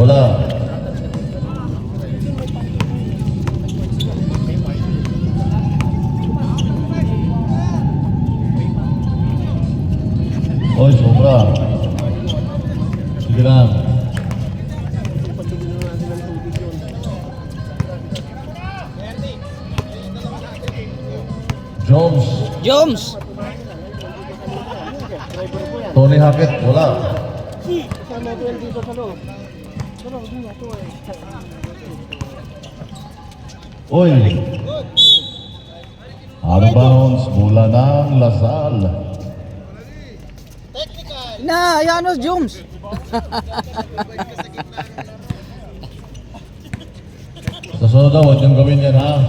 Bola. Oy, sobra. Sige lang. Jones. Tony Hackett, wala. Oy. Out of bounds, bola ng Lasal. Na, Janos Jones. Sa sunod daw, huwag niyong gawin yan ha.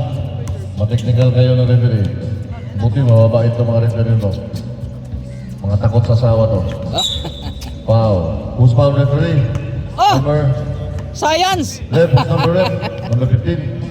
Mateknikal kayo ng referee. Buti mababait itong mga referee mo. Mga takot sa asawa to. Foul. Who's foul referee? Oh! Number Science. left, who's number left? Number 15.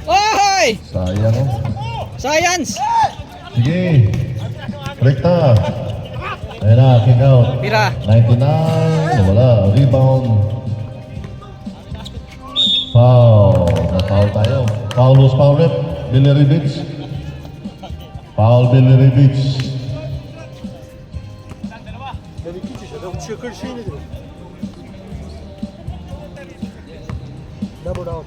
Oy! Sayang oh. Science. Sige. Rekta. Ayan na, kick out. Pira. 99. Wala. Rebound. Foul. Na-foul tayo. Foul, who's foul rep? Billy Ribich. Foul, Billy Ribich. Çakır şey nedir? Double down.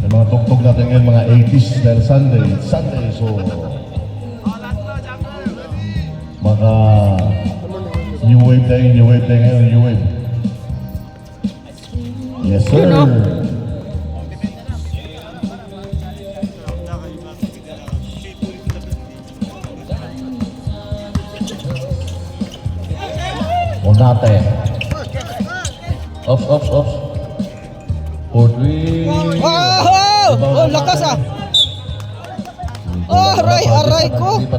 Yung mga tugtog natin ngayon, mga 80s dahil Sunday, so mga new wave tayo ngayon, new wave. Yes sir. Yun, oh. Onate. Off. 4-3. Oh, lakas ah. Oh, aray ko. Hindi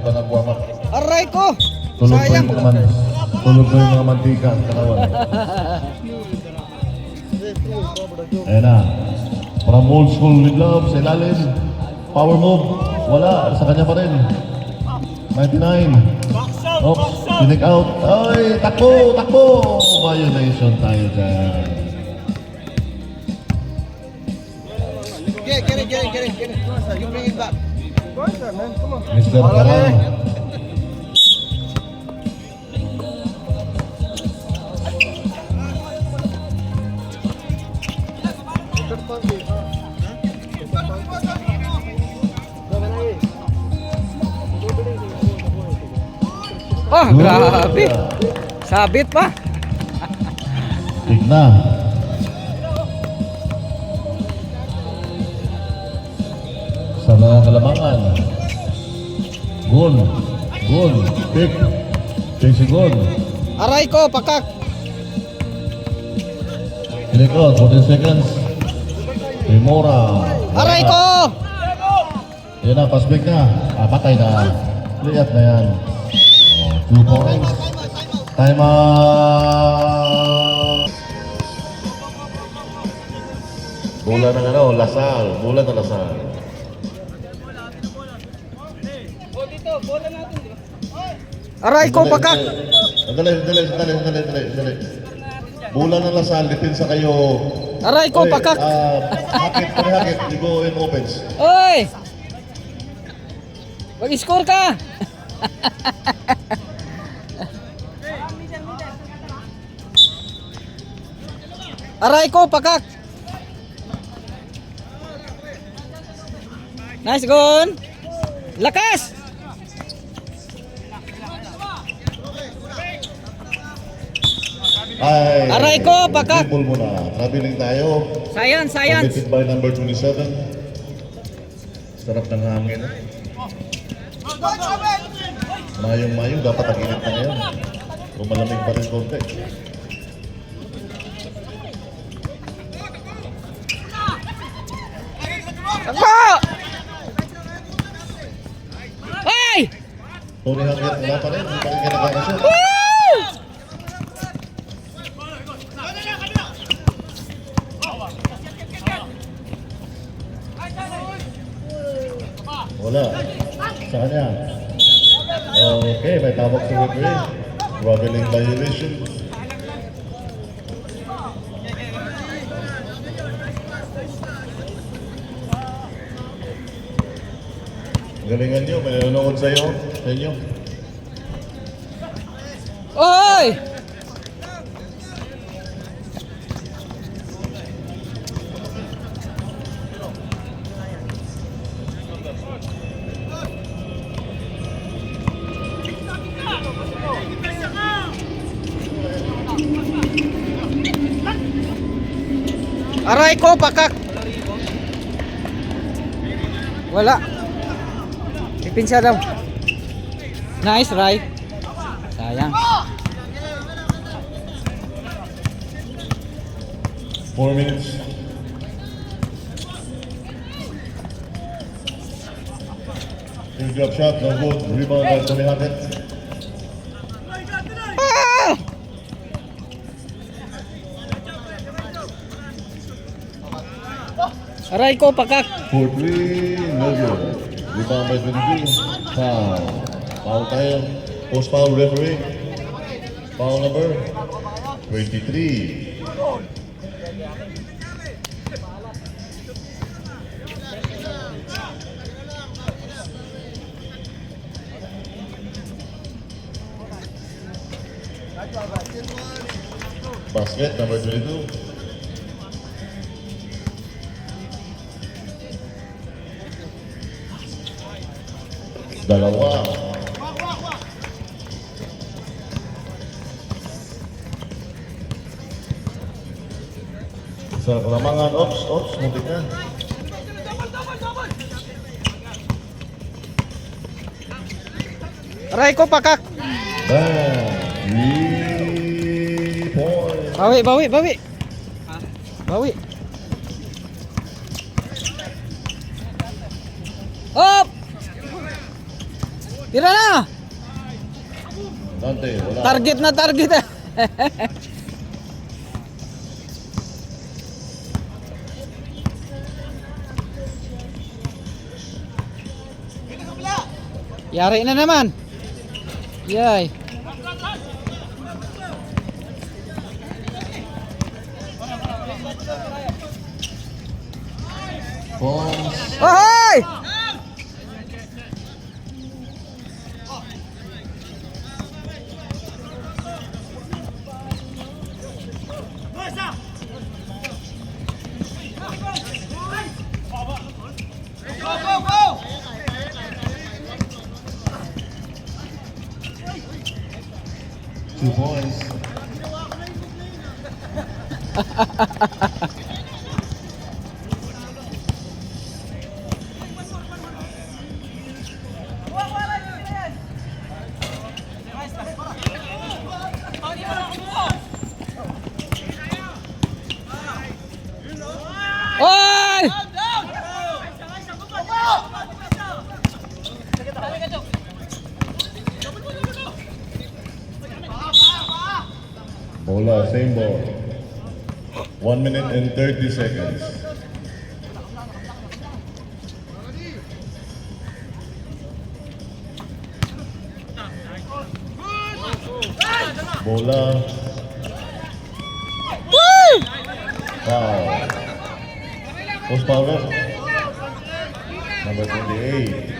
pa nag-warm up. Aray ko. Tulog pa Sayang. yung mga mantika ang kalawan. Ayan na. From old school with love, sa ilalim. Power move. Wala. Sa kanya pa rin. 99. Oops. Pinik out. Ay, takbo. Violation tayo dyan. Get it. You bring it back. Man, come on. Mr. Parang. Oh, grabe. Sabit pa. Kick na. Sa mga kalamangan. Goal. Pick. Chasing goal. Aray ko, pakak. Kick out. 14 seconds. Remora. Aray ko. Yan na, pass break na. Patay na. Layup na yan. 2 points. Time out. Bola ng Lasal. Aray ko, pakak. Dali. Bola ng Lasal, depensa kayo. Aray ko, pakak. Hakit, you go in offense. Oy! Mag-score ka. Aray ko, pakak. Nice gun. Lakas. Ay, Aray ko, pakak. Dribble muna. Traveling tayo. Science. Committed by number 27. Sarap ng hangin. Mayong dapat ang init na ngayon. Kung malamig pa rin konti. Takbo! Tony Hangit, wala pa rin. Hindi pa rin kinakakasyon. Wala. Sa kanya. Okay, may tawag sa referee. Traveling violation. Galingan nyo, may nanonood sa'yo, sa inyo. Oy! Aray ko, pakak! Wala. Ipinsa daw. Nice, right? Sayang. 4 minutes. Drop shot, no good. Rebound by Tony Hangit. Ah! Aray ko, pakak! 4-3, no good. Rebound by 22. Foul. Foul tayo. Post foul referee. Foul number 23. Basket number 22. Dalawa. Sa kulamangan, ops, muntik na. Aray ko, pakak! Bang! 3 points. Bawi, bawi, bawi! Bawi! Op! Tira na! Dante, wala. Target na target eh. Yari na naman. Yay. Points. Ahoy! Two points. Oy! Bola, same ball. 1 minute and 30 seconds. Bola. Foul. Post foul ref. Number 28.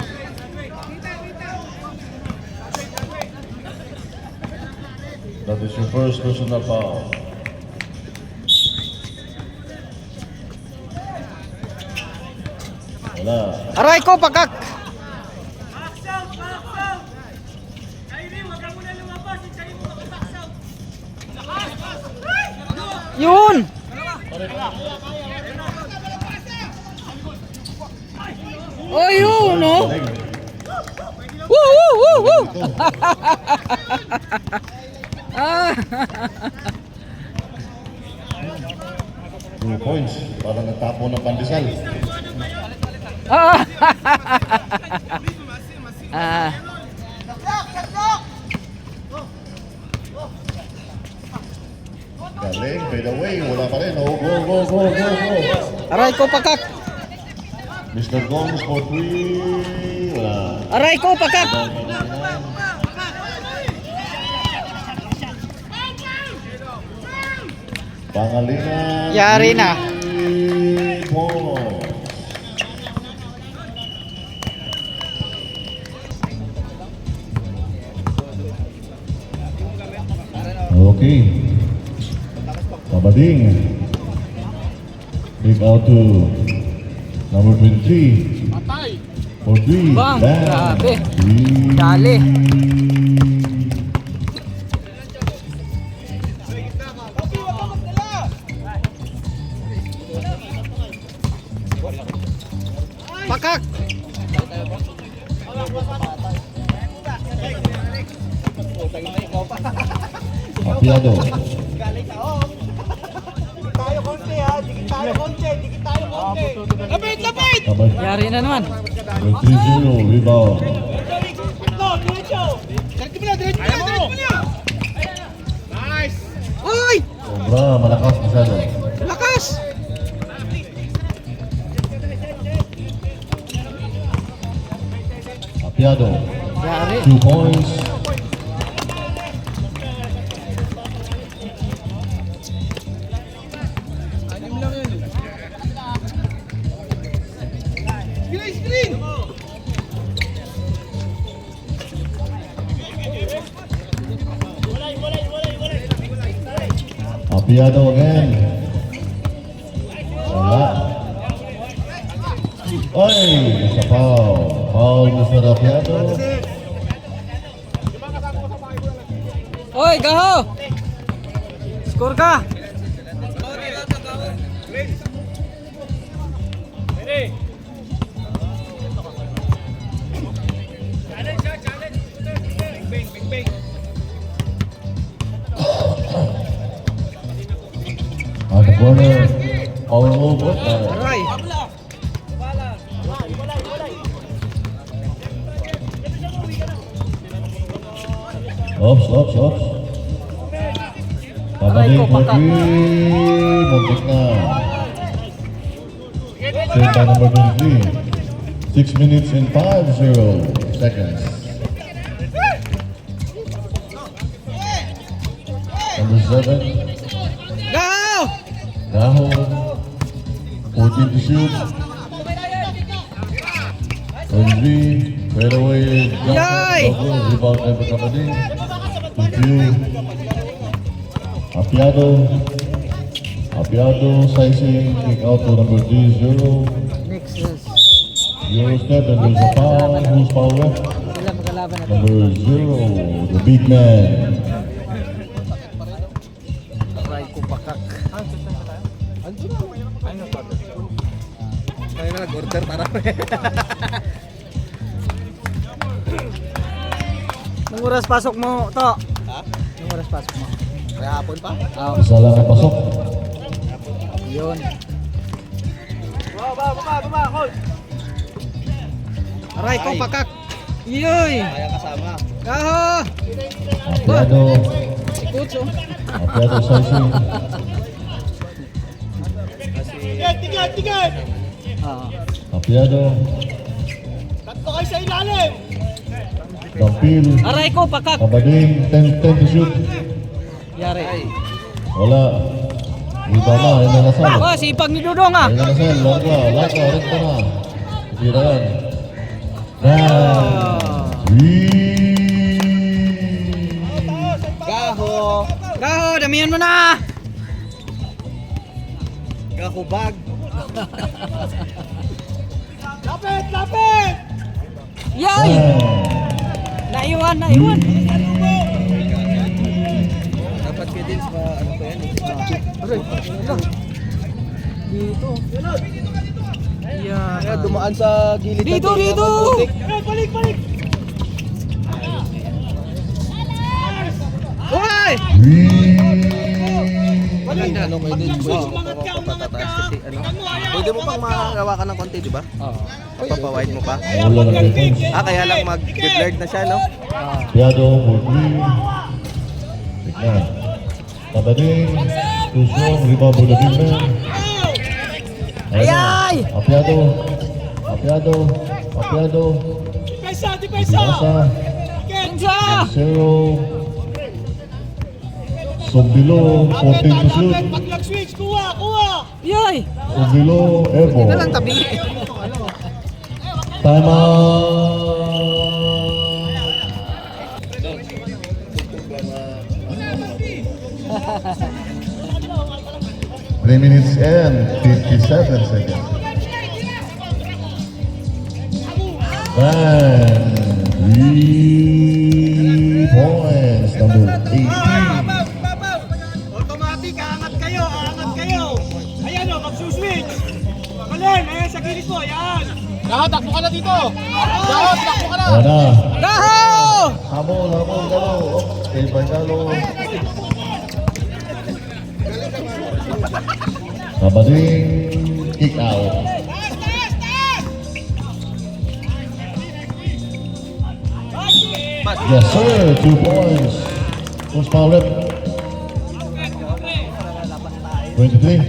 That is your first personal foul. Wala. Aray ko, pakak! Yun! Oh, yun, no? Woo, woo, woo, woo! Ah! 2 points. Parang natapo ng pandesal. Ah! Ah! Galing, fade away, wala pa rin. Oh, go, go, go, go, go. Aray ko pakak. Mr. Gomes for 3. Wala. Aray ko pakak. Pangalingan. Yari na. Point. Okay. Kabading. Kick out to number 23. For 3. Bang, grabe. Three. Dali. Pakak. Apiado. Tayo konti ha, dikit tayo konti, dikit tayo konti. Lapit, lapit! Kabading. Yari na naman. 3-0. Rebound. No, diretso! Diretso mo na, diretso mo na, diretso mo na! Nice! Uy! Sobra, malakas masyado. Lakas. Apiado. Yari. 2 points. Screen, screen! Apiado again. Wala. Oy, isa foul. Foul Mr. Apiado. Oy, gaho. Score ka. On the corner. Foul move. Aray. Ops, ops, ops. Aray ko, Pabalik for pakak. 3. Muntik na. Set by number 23. 6 minutes and 5-0 seconds. Number 7. Gaho. Gaho. 14 to shoot. 23. Right away. Yay! Rebound by Kapatid. To few. Apiado. Apiado sizing. Kick out to number 3-0. Next is. Euro step and there's a foul. Who's foul left? Sila magkalaban na to. Number 0. The big man. Aray ko pakak. Tayo na, nag-order para. Nung oras pasok mo, to. Ha? Nung oras pasok mo. Kaya hapon pa? Oh, Isa lang ang pasok. yun. Baba, hold! Aray ko pakak. Yoy. Kaya kasama. Gaho. Apiado. Si Coach oh. Apiado sizing. Tigat! Oo. Apiado. Tatlo kayo sa ilalim! Dampil. Aray ko pakak. Kabading. 10 to shoot. Yari. Wala. Iba na. Ayun na nasal. Wah, sipag ni Dudong ah. Ayun na nasal. Laka. Rekta na. Tira yan. Ah. Gaho! Gaho, damihan mo na. Gaho bag! Lapit! Yay! Naiwan. Dapat kayo din sa ano ko yan Aray, ilang. Dito. Kaya Yan. dumaan sa gilid Dito. Balik! Uy! Maganda. Ano kayo din? Papataas kasi ano. Pwede mo pang makagawa ka ng konti, di ba? Oo. Papawide mo pa. Wala na defense. Kaya lang mag-blurred na siya, no? Apiado for 3. Tignan. Kabading. Too strong, rebound for the big man. Ayay! Apiado. Depensa, depensa! Binasa. Pinsa! Zero. Sombilo, 14 to shoot. Pag nag-switch, kuha, kuha! Yoy! Sombilo, airball. Ito lang tabi. Time out. 3 minutes and 57 seconds. And 3 points, number 18. Automatic, aangat kayo, aangat kayo! Ayan o, mag-switch! Kalen, ayan sa gilid mo, ayan! Lahat, takbo ka na dito! Lahat, takbo ka na! Ayan na. Gaho! Habol. Okay, Pagalo. Kabading kick out. Yes, sir. 2 points. Who's foul rep? 23.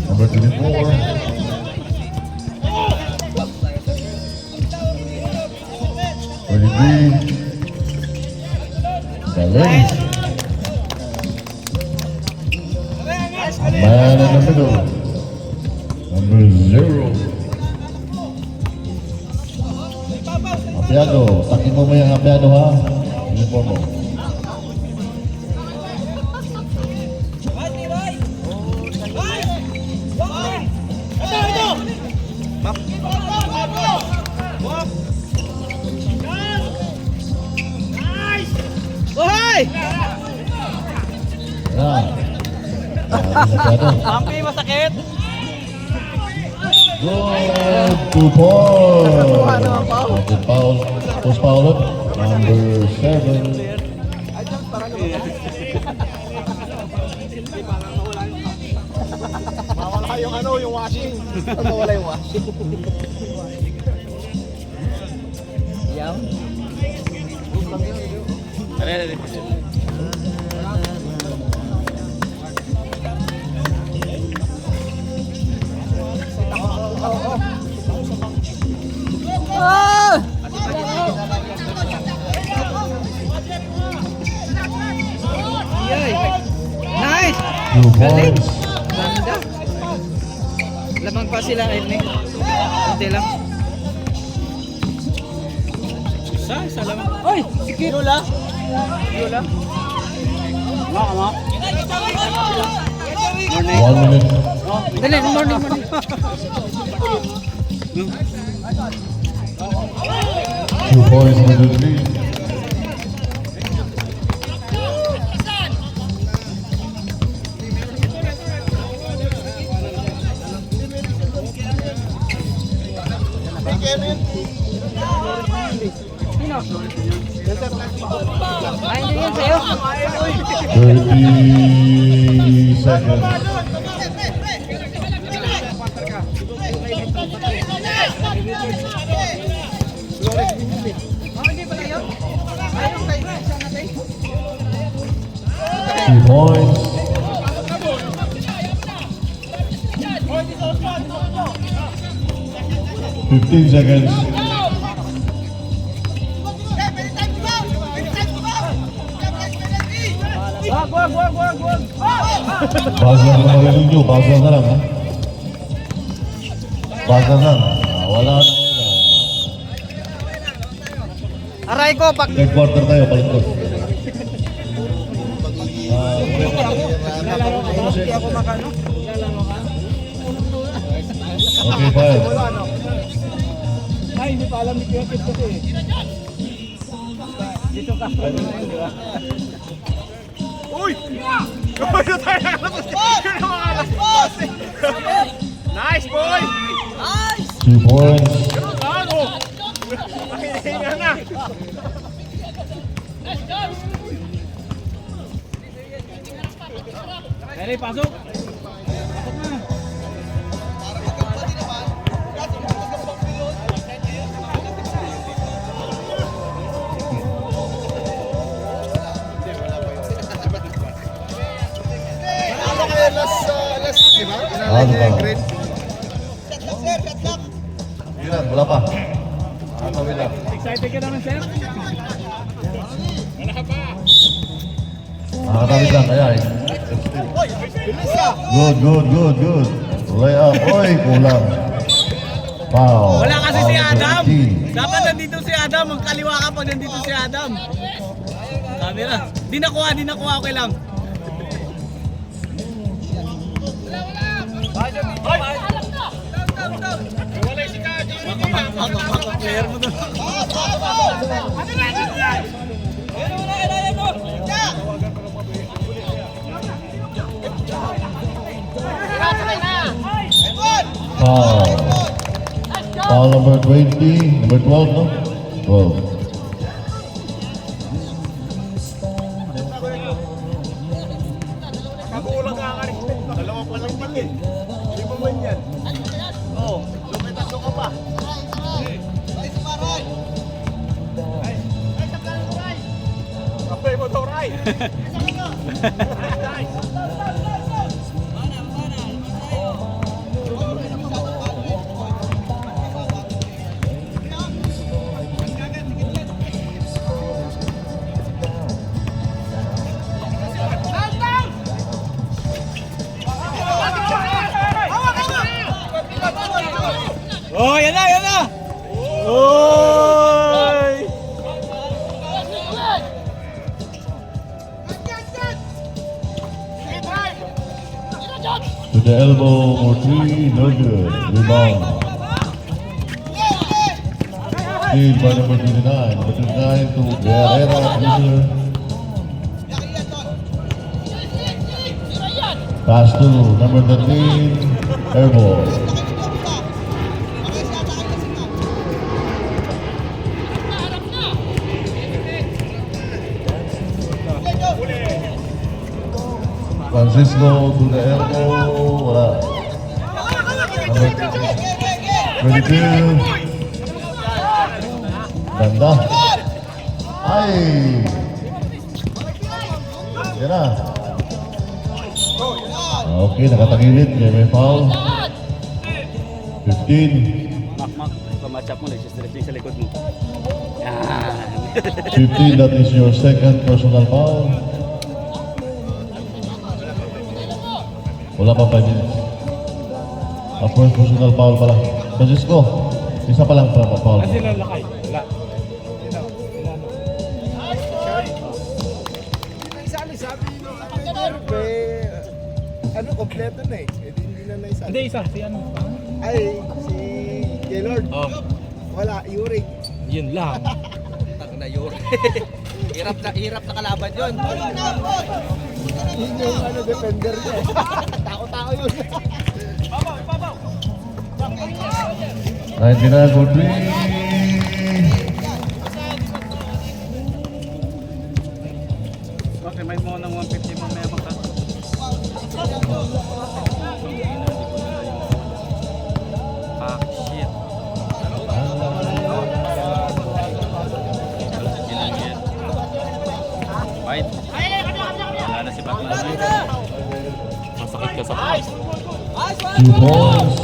Number 24. Galing. Man in the middle. Number 0. Apiado. Takin mo yung Apiado ha. Uniform mo. Hoy! Yan. Apiado. Ampi, masakit. Good. 2 points. Nakuha naman, Paul. Okay, foul. Post foul up. Number 7. Mawala yung ano, yung washing. Mawala yung washing. Yaw. Ah! Yay! Nice! 2 points. Ganda. Lamang pa sila, Edney. Kunti lang. Isa lang. Oy! Si Kirola! Kirola? Mama. 1 minute. Dali, morning. 2 points for the lead. Sino? Ay, hindi yan sa'yo. 30 seconds. Two points. 15 seconds. Basal na mga ninyo, basal na lang ha. Basal na. Wala na. Aray ko, pag... Third quarter tayo, palingkod. Hindi ako makano. Okay, fine. Ay, hindi pa alam ni Kevin kasi. Dito ka. Uy! Uy, na tayo nakalabas. Yun ang makalabas. Nice, boy! 2 points. pasok. Ano ba? Ilan, wala pa. Tawid lang. Excited ka naman, sir? Nakatawid lang, kaya eh. Good. Lay up. Oy, kulang. Foul. Wala kasi si Foul Adam. 13. Dapat nandito si Adam. Magkaliwa ka pag nandito si Adam. Camera. Di nakuha. Okay lang. Player mo doon. Foul. Foul number 20. Number 12, no? 12. Kagulang ka ka rin. Dalawa pa lang pala eh. Hindi mo man yan. Oo. Lumitasok ka pa. Kapay mo to, Ray. Oh, yan na! Oy! To the elbow for 3. No good. Rebound. Steal by number 29. Number 29 to Guerrera. Loser. Pass to number 13. Airball. Francisco to the elbow. Wala. Number 22. Ganda. Ay! Yan na. Okay, nakatagilid. May foul. 15. Mak, pamatch-up mo, nagsistressing sa likod mo. Yan. 15, that is your second personal foul. Wala pa 5 minutes. First personal foul pala. Francisco, isa pa lang pa foul. Kasi lalakay. Wala. Ano, kompleto na eh. Hindi na naisali. Hindi, isa. Si ano? Ay, si Gaylord. Oh, Wala, Yurik. yun lang. Na Yuri. hirap na kalaban yun. Yun yung ano, defender niya. Tao-tao yun. 99 for 3. Okay, may mo ng 150 mo may abang ka. Ah, shit. White. Wala na si Batman. Masakit ka sa pass. 2 balls.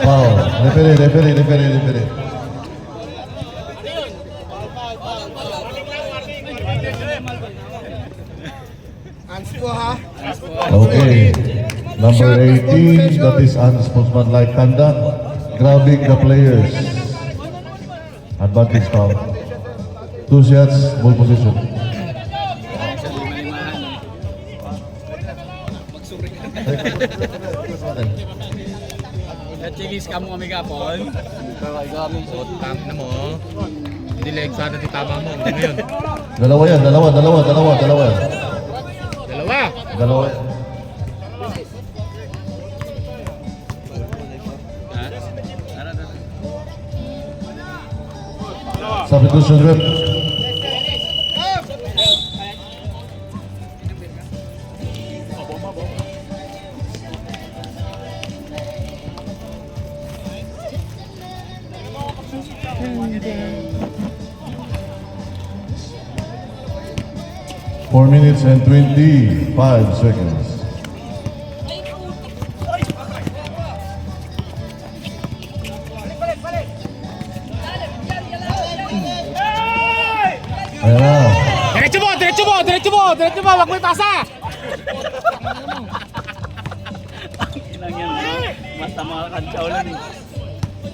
Foul. Referee. Hands po ha. Okay. Number 18, that is unsportsmanlike conduct. Grabbing the players. Advantage foul. 2 shots, ball position. Nachilis ka mo kami kapon. Utang na mo. Hindi leg sana di tama mo. Hindi ngayon. Dalawa yan. Dalawa. Dalawa yan. Substitution rep. 4 minutes and 25 seconds. Ayan na. Diretso mo, diretso mo, diretso mo, diretso mo, wag mo ipasa! Ilang yan. Basta mga kantsaw lang eh.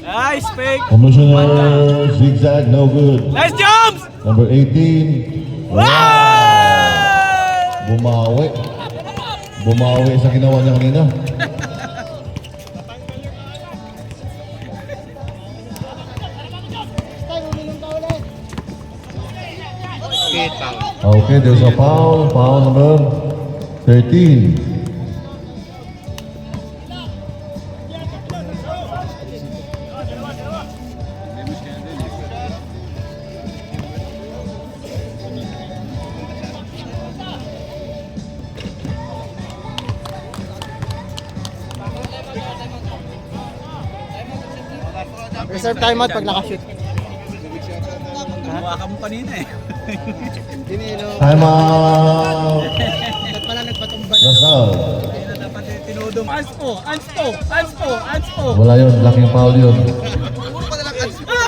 Nice, fake. Commissioner zigzag, no good. Nice jumps! Number 18. Wow! Bumawi. Bumawi sa ginawa niya kanina. Okay, there's a foul. Foul number 13. Reserve timeout pag nakashoot. Gumawa ka mo kanina eh. Time out. Ba't pala nagpatumba? Lasal. Kanina dapat eh, tinudong. Anspo! Anspo! Anspo! Anspo! Wala yun. Laking foul yun.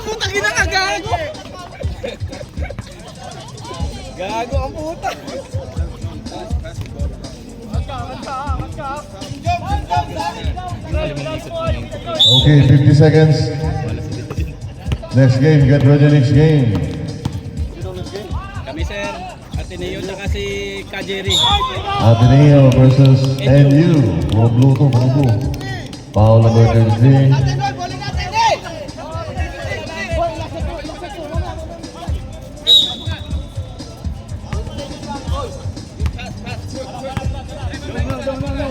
Putang ina ka, gago! Gago ang puta! Okay, 50 seconds. Next game. Get ready next game. Kami sir, Ateneo na kasi Kajeri. Ateneo versus NU. Puro blue to, puro blue. Foul number 33.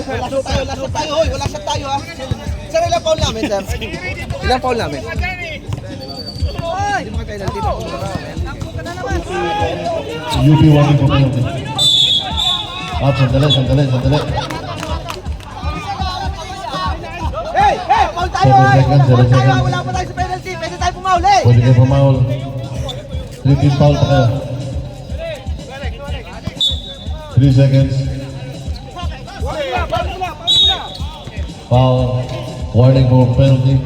Wala tayo, hoy. Wala sa tayo, ha. Sir, ilang foul namin, sir? Ilang foul namin? Hindi mo kayo dito. UP wanting for penalty. Sandali, sandali, sandali. Hey! Hey! Foul tayo, 7 hoy! seconds, Foul 7 tayo, seconds. wala pa tayo sa penalty. Pwede tayo pumauli. Pwede kayo pumaul. 3 foul pa kayo. 3 seconds. Foul. Warning for penalty.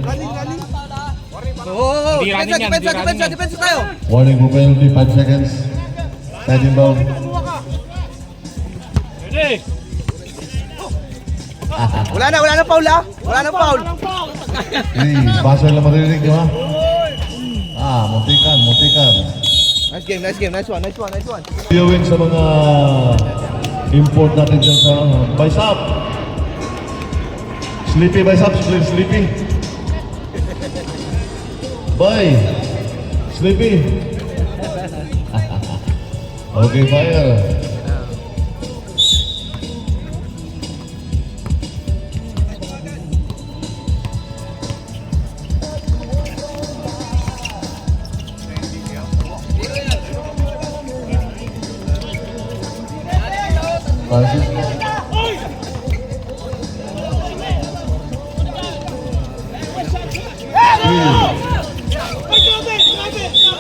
Oo, Di running yan, di running yan. depensa tayo. Warning for penalty. 5 seconds. Side inbound. Ready? Wala na foul, ha? Wala na foul. Hey, buzzer lang maririnig nyo ha. Muntikan, muntikan. Nice game. Nice one. Viewing sa mga import natin dyan sa Baisap. Sleepy Baisap, Sleepy. Bye. Sleepy. Okay, fire. Francis.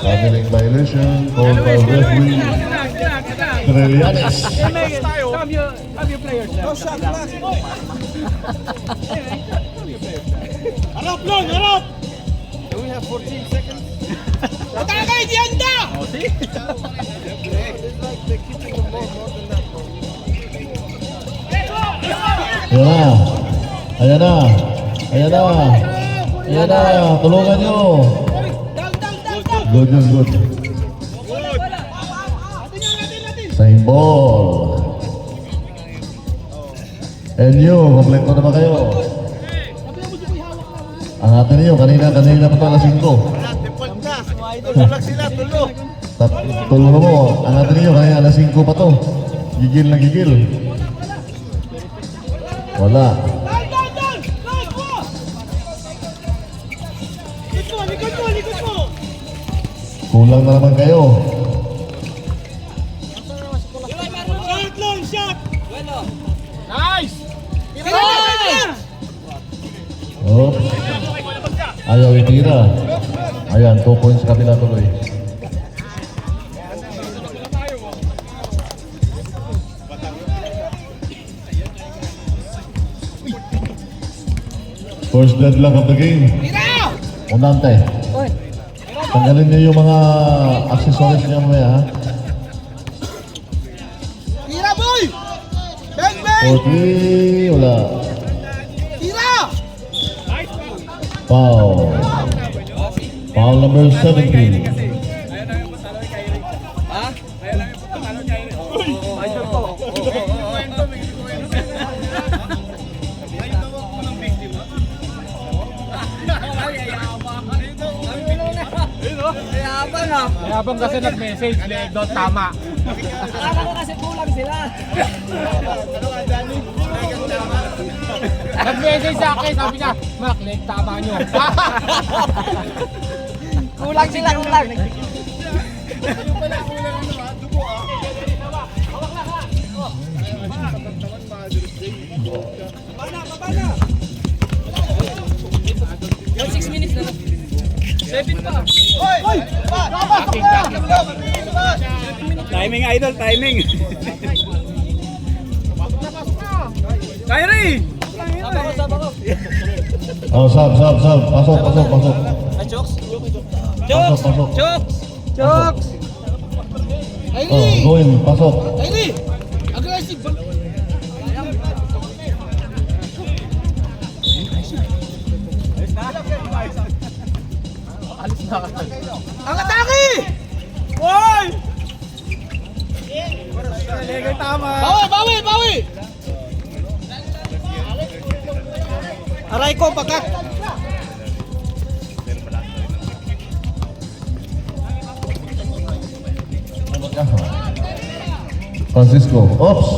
Traveling violation called by referee Trelianes. Have your players left. Harap lang, harap! Do we have 14 seconds? Patay diyan da! Oh, see? It's like they're kicking the ball more than that. Ayan na. Ayan na. Ayan na. Tulungan nyo. Good. Same ball. NU, kompleto na ba kayo? Ang atin niyo, kanina pa ito alas 5. Default na. Tulog sila, tulog. Tulungan mo, ang atin niyo, kanina alas 5 pa to. Gigil na gigil. Wala. Likod mo! Kulang na naman kayo. Shot long, shot! Nice! Oh. Ayaw itira. Ayan, 2 points kabila tuloy. First deadlock of the game. Tira! Unante. Tanggalin niyo yung mga accessories niya mamaya ha. Tira, boy! Bang, bang! 40, wala. Tira! Foul. Foul number 17. Habang kasi nag-message, doon tama. Akala ko kasi kulang sila. Nag-message sa akin, sabi niya, Mac, tama nyo. Kulang sila, kulang. Yung 6 minutes na lang. 7 pa. Hoy! Timing idol, timing. Kyrie! Saba ko. Oh, sub. Pasok. Ay, Chokes? Pasok, pasok. Chokes! Oh, go in. Pasok. Kyrie! Aggressive! Ang atake! Hoy! Tama. Bawi! Aray ko, pakak! Francisco. Oops.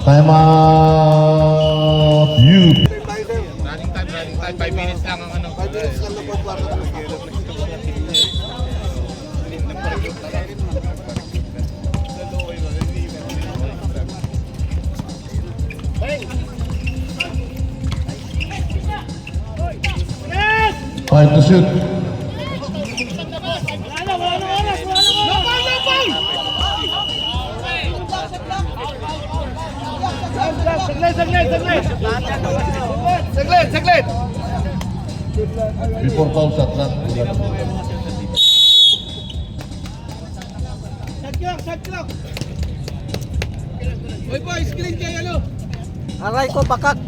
Time out. You. Running time. 5 minutes lang ang ano. 5 minutes lang na po. Five to shoot. Saglit! Before foul shot lang. Shot. Hoy boy, screen kay ano? Aray ko, pakak.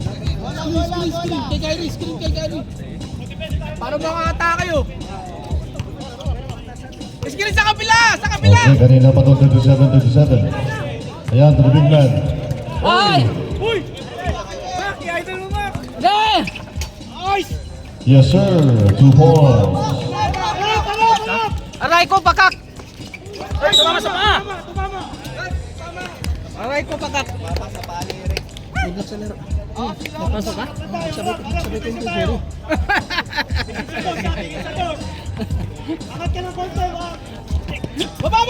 Screen kay Kyrie. Para makakata kayo. Screen sa kabila! Okay, kanina pa to 37. Ayan, to the big man. Ay! Uy! Mac, i-idol mo, Mac! Nice! Yes, sir. 2 points. Aray ko, pakak. Ay, tumama sa paa! Aray ko, pakak. Huwag sa laro. Napasok ka? Sabay ko yung zero. Angat ka ng konti, Baba!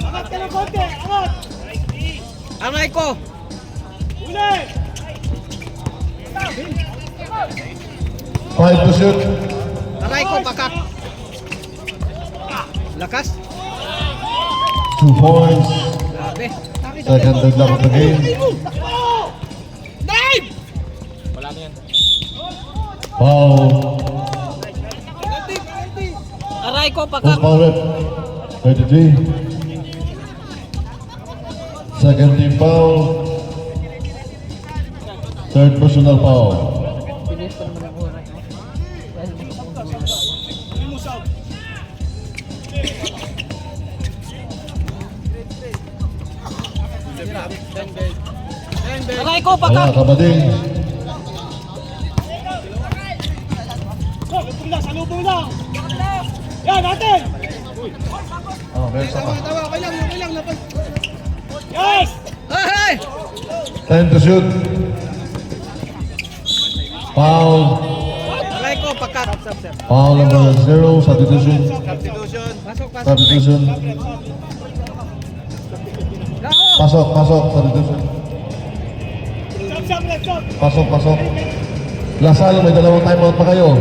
Angat ka ng konti, angat! Aray ko. Uli! 5 to shoot. Aray ko, pakak. Lakas. 2 points. Grabe. Second deadlock of the game. Dive! Foul. Aray ko, First pakak. foul rep. 33. Second team foul. Third personal foul. Aray ko, Wala, pakak. kabading. Salubong lang! Yan, natin! Oh, meron sa pa. Okay lang. Yes! Ay! 10 to shoot. Foul. Aray ko, pakak. Foul number 0. Substitution. Pasok. Substitution. Pasok. Substitution. Pasok. Lasal, may dalawang timeout pa kayo.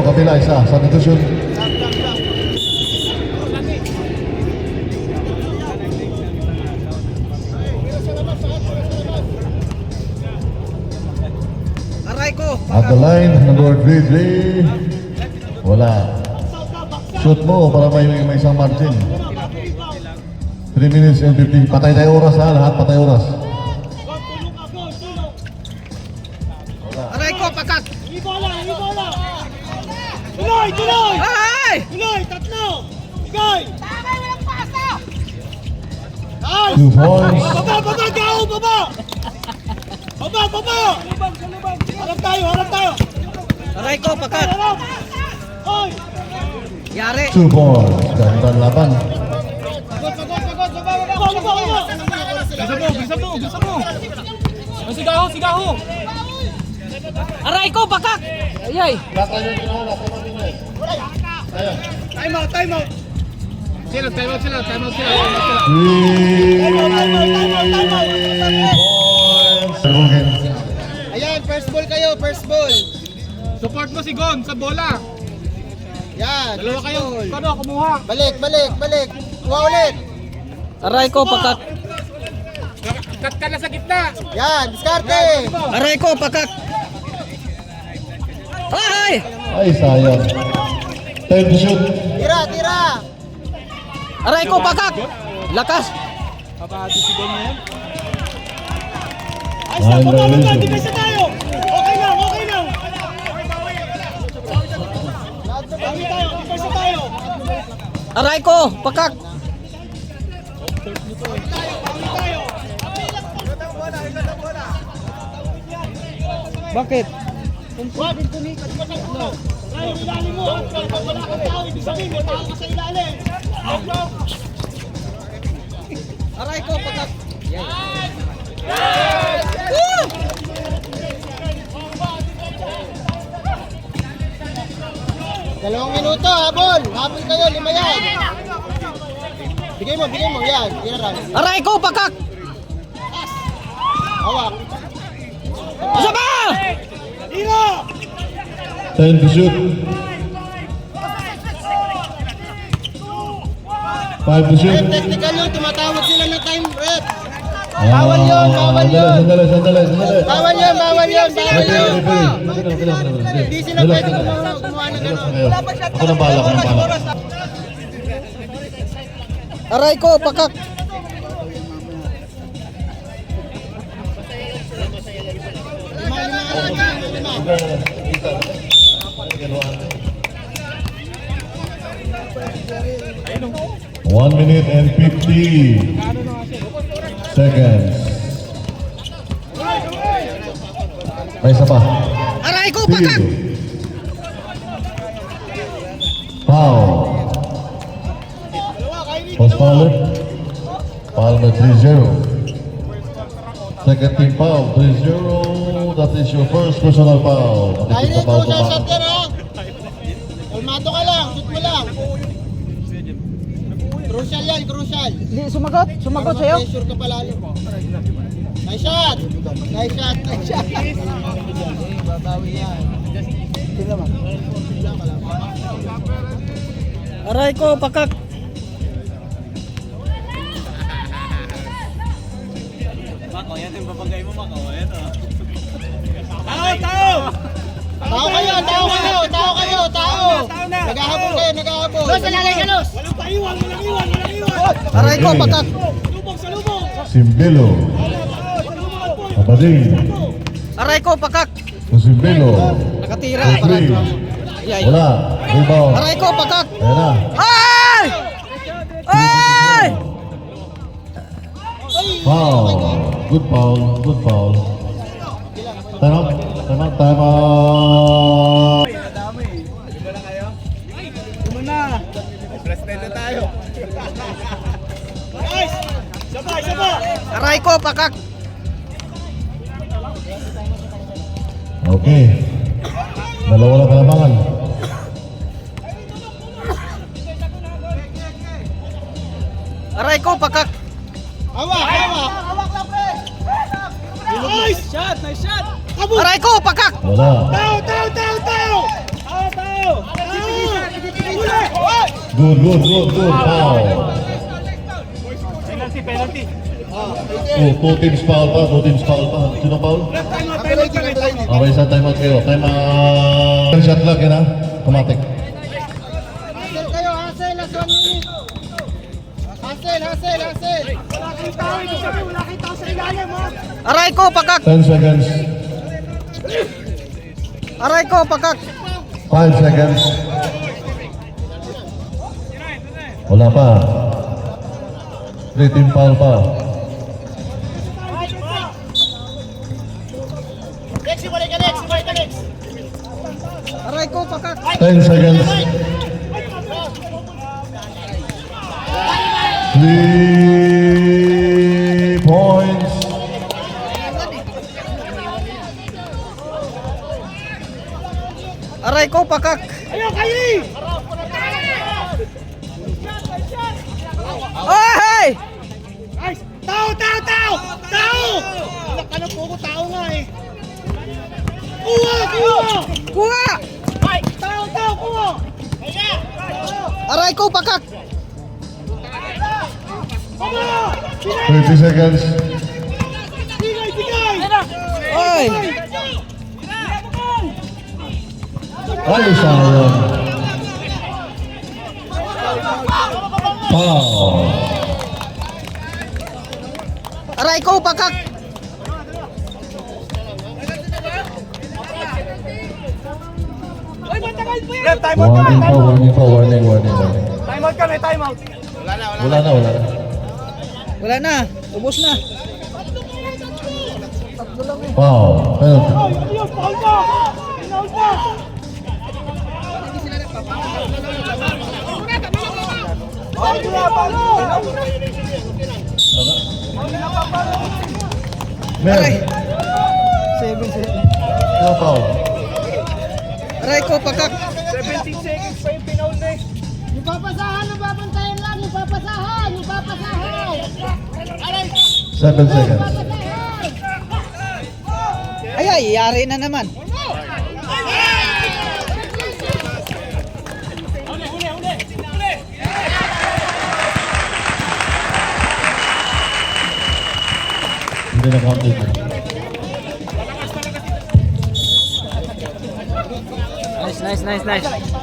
Kabila isa. Substitution. the line, number 3. Wala. Shoot mo para may isang margin. 3 minutes and 50. Patay tayo oras ha, lahat patay oras. Aray ko, pakak! Ibola! Tuloy! Ay! Tuloy! Tatlo! Igay! Ay! 2 points. Baba! Gao! Baba! Harap tayo! Aray ko, pakak! Harap! Oy! Yari! 2 points. Ganda ng laban. Baba! Bisa mo! Sigaho! Aray ko, pakak! Ayay! Time out! Sila, time out sila. 3 points. Ayan, first ball. Support mo si Gon sa bola. Yan, Dalawa kayo. Kano, kumuha. Balik. Kuha ulit. Aray ko, pakak. Cut ka na sa gitna. Yan, diskarte. Aray ko, pakak. Ay! Ay, sayang. Time to shoot. Tira. Aray ko, pakak. Lakas. Kabado si Gon yan. Ay, sa baba! Dipesa tayo! Okay lang! Dipesa tayo! Aray ko, pakak. Bakit? Tayo, ilalim mo! Pag wala kang tao, ibig sabihin, may tao ka sa ilalim! Aray ko, pakak. Dalawang minuto, habol kayo, 5 yan. Bigay mo, yan. Tira. Aray ko, pakak. Hawak. Isa pa! Tira! Time to shoot. 5 to shoot. Technical yun, tumatawag sila ng time rep. Bawal yun. Sandali. Bawal yun. Hindi Hindi sila pwede gumawa ng gano'n. Ako nang bahala. Aray ko, pakak. Lima. 1 minute and 50 seconds. May isa pa. Aray ko, Steal. pakak. Foul. Post Fowler. Palmer 3-0. Second team foul 3-0. That is your first personal foul. Dahil Natipid ito, na foul pa. shot yan ha. Kalmado ka lang, shoot mo lang. Crucial yan. Hindi, sumagot sa'yo. Pressure ka pala. Nice shot. Babawi yan. Aray ko, pakak. Mako, yan yung babagay mo, Mako. Yan o. Tao! Tao kayo. Naghahabol kayo. Los, alalay ka, Los! Walang iwan! Aray ko, pakak. Salubong! Simbelo. Abading. Aray ko, pakak. Simbelo. Nakatira. Three. Yay. Wala. Rebound. Aray ko, pakak. Ayan na. Ay! Foul. Good foul. Time out. Guys! Sabay! Aray ko, pakak. Okay. Dalawa na kalamangan. Aray ko, pakak. Hawak. Nice shot! Kabul! Aray ko, pakak. Wala. Tao! Uli! Good. Foul. Penalty. Two teams foul pa, Sino foul? Okay, sa timeout kayo. Shot clock yun ha. Automatic. Hustle kayo, hustle. Last 1 minute. Hustle. Wala kang tao, ibig sabihin, wala kang tao sa ilalim, ha? Aray ko, pakak! 10 seconds. Aray ko, pakak! 5 seconds. Wala pa. 3 team foul pa. Aray ko, pakak! 10 seconds. 3 points. Aray ko, pakak! Ayaw, Kylie! Ay! Nice! Tao! Anak ka na po ko, tao nga eh. Kuha! Kuha! Tao, kuha! Aray ko, pakak! Kuha! 30 seconds. Bigay! Ay! Ay, sayang. Foul. Aray ko, pakak! Rep, time out kami, Warning. time out kami, time out. Wala na. Wala na, ubos na. Foul. Penalty. Ayun, foul pa! Foul pa! Foul na, foul! Aray! Mer. 7. No foul. Aray ko, pakak! 17 seconds pa yung pinaul na eh. Yung papasahan, nababantayan lang. Yung papasahan. 7 seconds. Ay, yari na naman. Hindi na counted. Nice.